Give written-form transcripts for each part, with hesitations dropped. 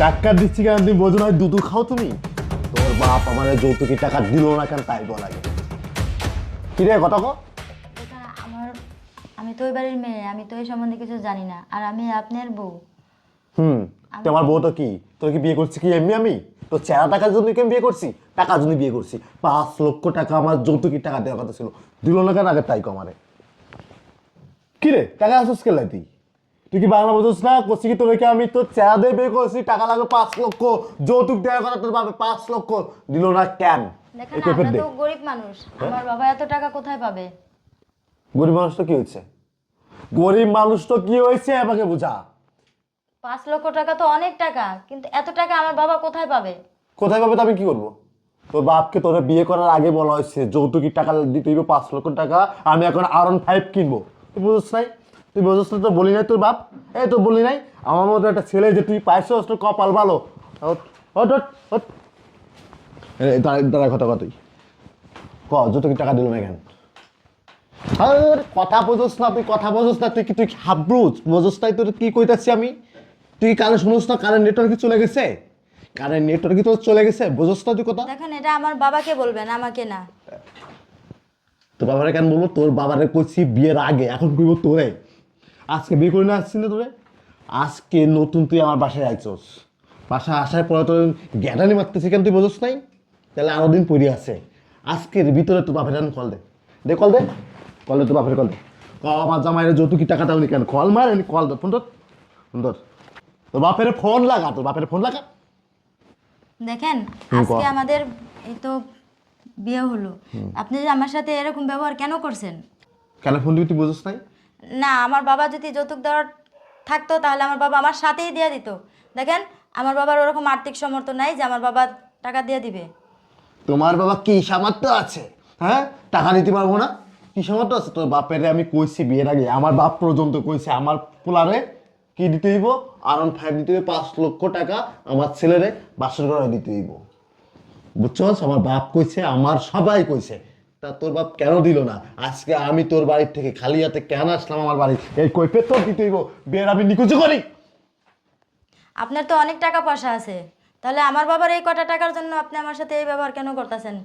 Doctor দিচ্ছি কেন তুমি বোঝো না? দুধ খাও তুমি? তোর বাপ আমার যৌতুকি টাকা দিল না কেন তাই বলা লাগে। কি রে কথা কো? আমি তো ওই বাড়ির মেয়ে, আমি তো এই সম্বন্ধে কিছু জানি না, আর আমি আপনার বউ। তোমার বউ তো কি তোর কি বিয়ে করছি কি এমনি? আমি তোর চেহারা টাকার জন্য কি বিয়ে করছি? টাকার জন্য বিয়ে করছি। 5 লক্ষ টাকা আমার যৌতুকি টাকা দেওয়ার কথা ছিল, দিল না কেন? আগে তাই কমারে কি রে টাকা আসছিস কে লাই? তুই কি বাংলা বুঝছিস না? করছি কি তোকে আমি তোর চেহারা দিয়ে বিয়ে করছি, টাকা লাগবে 5 লক্ষ, যৌতুক দেওয়ার কথা তোর বাবা 5 লক্ষ দিল না কেন? দেখেন আমরা তো গরিব মানুষ, আমার বাবা এত টাকা কোথায় পাবে? গরিব মানুষ তো কি হয়েছে? গরিব মানুষ তো কি হয়েছে আমাকে বুঝা। 5 লক্ষ টাকা তো অনেক টাকা, কিন্তু এত টাকা আমার বাবা কোথায় পাবে? কোথায় পাবে? তো আমি কি করবো? তোর বাপকে তোরা বিয়ে করার আগে বলা হয়েছে যৌতুকি টাকা দিতে হইবে 5 লক্ষ টাকা, আমি এখন R15 কিনবো। তুই বুঝছিস নাই? তুই বুঝছিস না? তো বলি নাই তোর বাপ? এই তো বলি নাই আমার মতো একটা ছেলে যে তুই পাইছিস, তোর কপাল ভালো। দাঁড়া কথা তুই যৌতুকি টাকা দিল না কেন? কথা বোঝস না তুই, কথা বোঝস না তুই, কি তুই হাবরুজ বোঝস নাই? তোর কি কইতাছি আমি? তুই কানে শুনোস না? কারেন্ট নেটওয়ার্ক কি চলে গেছে? কারেন্ট নেটওয়ার্ক কি তোর চলে গেছে? বোঝস না তুই কথা? দেখেন এটা আমার বাবাকে বলবেন, আমাকে না। তোর বাবারে কেন বলবো? তোর বাবারে করছি বিয়ের আগে, এখন কইব তোরে। আজকে বিয়ে করে না আসছি না তোরে? আজকে নতুন তুই আমার বাসায় আইছস, বাসায় আসার পরে তোর গ্যাটানি মারতেছি কেন? তুই বোঝস নাই? তাহলে আরো দিন পড়ে আছে। আজকের ভিতরে তোর বাপের কল দে, দে কল দে, কল দে তোর বাপের কল দে। আমার জামাইয়ের যৌতুকি টাকা দাও নি কেন? কল মার, কল দে, ফোন ধর, ফোন ধর। তোর বাপের ফোন লাগা, তোর বাপের ফোন লাগা। দেখেন আজকে আমাদের এই তো বিয়ে হলো, আপনি যে আমার সাথে এরকম ব্যবহার কেন করছেন? কেন ফোন দিবি তুই বুঝছ নাই? না, আমার বাবা যদি যৌতুক দেওয়ার থাকতো তাহলে আমার বাবা আমার সাথেই দিয়ে দিত। দেখেন আমার বাবার ওরকম আর্থিক সামর্থ্য নাই যে আমার বাবা টাকা দিয়ে দিবে। তোমার বাবা কি সামর্থ্য আছে? হ্যাঁ, টাকা দিতে পারবো না? কি সামর্থ্য আছে? তোর বাপের আমি কইছি বিয়ের আগে, আমার বাপ পর্যন্ত কইছে আমার পোলারে কি দিতে হইব? R15 দিতে হইব 5 লক্ষ টাকা, আমার ছেলেরে বাসর ঘরে দিতে হইব। বুঝছস? আমার বাপ কইছে, আমার সবাই কইছে। তা তোর বাপ কেন দিল না? আজকে আমি তোর বাড়ির থেকে খালি হাতে কেন আসলাম আমার বাড়ি? এই কৈফিয়ত তোর দিতে হইব, বিয়ের আমি নিকুচি করি। আপনার তো অনেক টাকা পয়সা আছে, তাহলে আমার বাবার এই কটা টাকার জন্য আপনি আমার সাথে এই ব্যবহার কেন করতেছেন?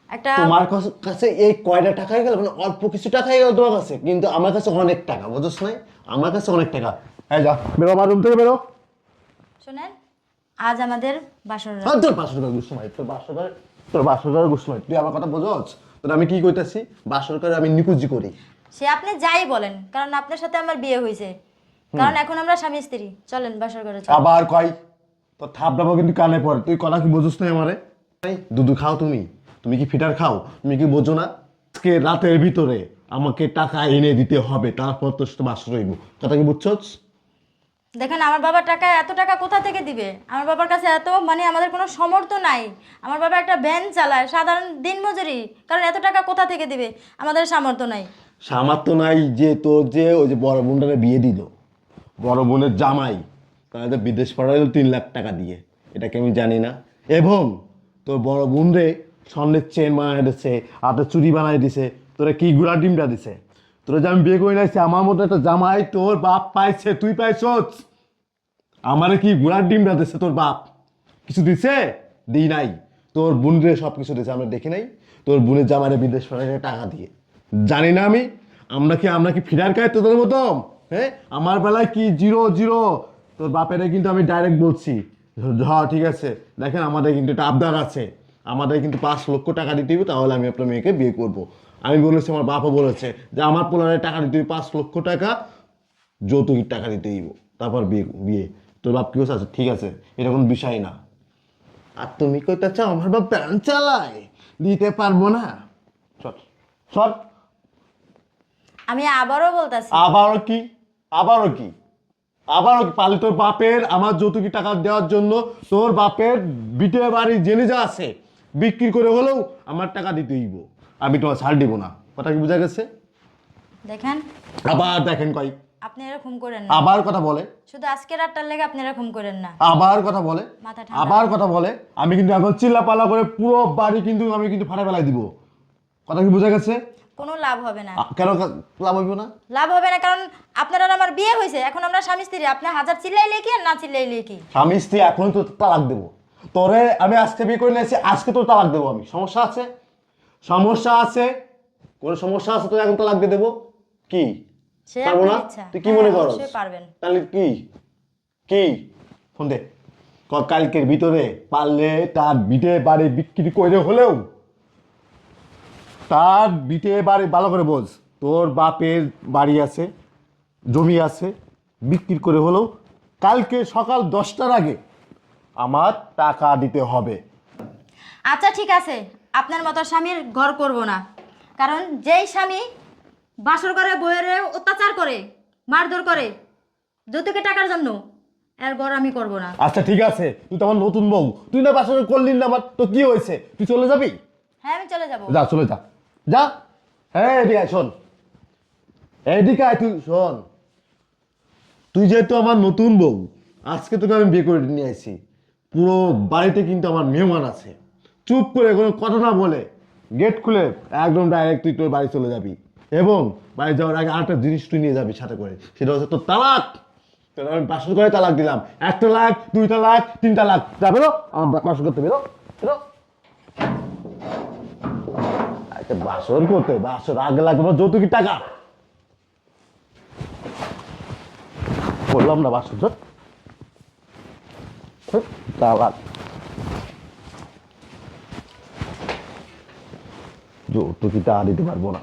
একটা তোমার কাছে এই কয়টা টাকা হয়ে গেল, মানে অল্প কিছু টাকা হয়ে গেল তোমার কাছে, কিন্তু আমার কাছে অনেক টাকা, বুঝছ নাই? আমার কাছে অনেক টাকা। হ্যাঁ যা, বেরো আমার রুম থেকে বেরো। শুনেন, আজ আমাদের বাসর রাত। তোর 500 টাকা গুছ মাই, তোর 500 টাকা গুছ মাই। তুই আমার কথা বোঝস? তোর আমি কি কইতাছি? বাসর করে আমি নিকুজি করি। সে আপনি যাই বলেন, কারণ আপনার সাথে আমার বিয়ে হয়েছে, কারণ এখন আমরা স্বামী স্ত্রী। চলেন বাসর করে চলেন। আবার কই তোর থাপড়াবো কিন্তু কানে পড়ে। তুই কথা কি বুঝছ না আমারে? দুধু খাও তুমি? তুমি কি ফিটার খাও? তুমি কি বোঝো না? আজকে রাতের ভিতরে আমাকে টাকা এনে দিতে হবে, তারপর তোর সাথে বাসর হইব। কথা কি বুঝছস? দেখেন আমার বাবার টাকা, এত টাকা কোথা থেকে দিবে? আমার বাবার কাছে এত মানে আমাদের কোনো সামর্থ্য নাই। আমার বাবা একটা ভ্যান চালায়, সাধারণ দিনমজুরি, কারণ এত টাকা কোথা থেকে দিবে? আমাদের সামর্থ্য নাই। সামর্থ্য নাই যে তোর, যে ওই যে বড় বোনটারে বিয়ে দিল, বড় বোনের জামাই, তাহলে বিদেশ পাঠাইল 3 লাখ টাকা দিয়ে, এটা কি আমি জানি না? এবং তোর বড় বোন রে স্বর্ণের চেন বানাই দিছে, হাতে চুরি বানাই দিছে, তোরা কি গুড়া ডিমটা দিছে। তোরা যে আমি বিয়ে করে নাইছি, আমার মতো একটা জামাই তোর বাপ পাইছে, তুই পাইছস? আমারে কি গুড়ার ডিমটা দিছে তোর বাপ? কিছু দিছে? দিই নাই। তোর বোন রে সব কিছু দিছে, আমরা দেখি নাই? তোর বোনের জামাইরে বিদেশ পাঠাই টাকা দিয়ে, জানি না আমি? আমরা কি ফিরার খাই তোদের মতো? হ্যাঁ, আমার বেলায় কি 0-0। তোর বাপেরে কিন্তু আমি ডাইরেক্ট বলছি, হ্যাঁ ঠিক আছে, দেখেন আমাদের কিন্তু একটা আবদার আছে, আমাদের কিন্তু 5 লক্ষ টাকা দিতে হবে, তাহলে আমি আপনার মেয়েকে বিয়ে করব। আমি বলেছি, আমার বাপও বলেছে যে আমার পোলারে টাকা দিতে হবে 5 লক্ষ টাকা, যৌতুকের টাকা দিতে হইব, তারপর বিয়ে বিয়ে। তোর বাপ কি আছে? ঠিক আছে, এটা কোনো বিষয় না। আর তুমি কইতেছ আমার বাপ প্যান চালায়, দিতে পারবো না? চল চল। আমি আবারও বলতাছি, আবারও কি? আবারও কি? আবারও কি? পালি তোর বাপের আমার যৌতুকি টাকা দেওয়ার জন্য তোর বাপের বিটে বাড়ি জেনে যা আছে বিক্রি করে হলেও আমার টাকা দিতে হইব, আমি তোমার ছাড় দিব না। কথা কি বোঝা গেছে? দেখেন আবার দেখেন কই? আপনি এরকম করেন না। আবার কথা বলে? শুধু আজকে রাতটার লেগে আপনি এরকম করেন না। আবার কথা বলে? মাথা ঠান্ডা। আবার কথা বলে? আমি কিন্তু এখন চিল্লা পাল্লা করে পুরো বাড়ি কিন্তু আমি কিন্তু ফাটা ফেলাই দিব। কথা কি বোঝা গেছে? কোনো লাভ হবে না। কেন লাভ হইব না? লাভ হবে না কারণ আপনার আর আমার বিয়ে হয়েছে, এখন আমরা স্বামী স্ত্রী। আপনি হাজার চিল্লাইলে কি আর না চিল্লাইলে কি? স্বামী স্ত্রী এখনই তো তালাক দেবো। তোরে আমি আজকে বিয়ে করে নিয়েছি, আজকে তোর তালাক দেবো আমি। সমস্যা আছে? সমস্যা আছে? কোনো সমস্যা আছে তোর এখন তালাক দিয়ে দেবো? কি সে পারবো আপনার না? ইচ্ছা। তুই কি মনে হ্যাঁ, করস? অবশ্যই পারবেন। তাহলে কি কি ফোন দে। কালকের ভিতরে পারলে তার বিটে বাড়ি বিক্রি করে হলেও, তার বিটে বাড়ি ভালো করে বোঝ, তোর বাপের বাড়ি আছে, জমি আছে, বিক্রি করে হলেও কালকে সকাল 10টার আগে আমার টাকা দিতে হবে। আচ্ছা ঠিক আছে, আপনার মতো স্বামীর ঘর করব না। কারণ যেই স্বামী বাসর করে বইয়ের অত্যাচার করে, মারধর করে যৌতুকের টাকার জন্য, এর ঘর আমি করব না। আচ্ছা ঠিক আছে, তুই তো আমার নতুন বউ, তুই না বাসা করলি না, আমার তো কি হয়েছে? তুই চলে যাবি? হ্যাঁ আমি চলে যাব। যা, চলে যা, যা। হ্যাঁ এদিকে আয়, শোন, এদিকে আয়, তুই শোন। তুই যেহেতু আমার নতুন বউ, আজকে তোকে আমি বিয়ে করে নিয়ে আসি, পুরো বাড়িতে কিন্তু আমার মেহমান আছে। চুপ করে কোনো কথা না বলে গেট খুলে একদম ডাইরেক্ট তুই তোর বাড়ি চলে যাবি, এবং বাড়ি যাওয়ার আগে আরেকটা জিনিস তুই নিয়ে যাবি সাথে করে, সেটা হচ্ছে তোর তালাক। তোর আমি বাসন করে তালাক দিলাম, 1 তালাক, 2 তালাক, 3 তালাক। যা বেরো, আমার বাসন করতে বেরো, বেরো। আচ্ছা বাসন করতে, বাসন আগে লাগবে যৌতুকের টাকা। বললাম না বাসন তালাক, যৌতুকিটা আর দিতে পারবো না।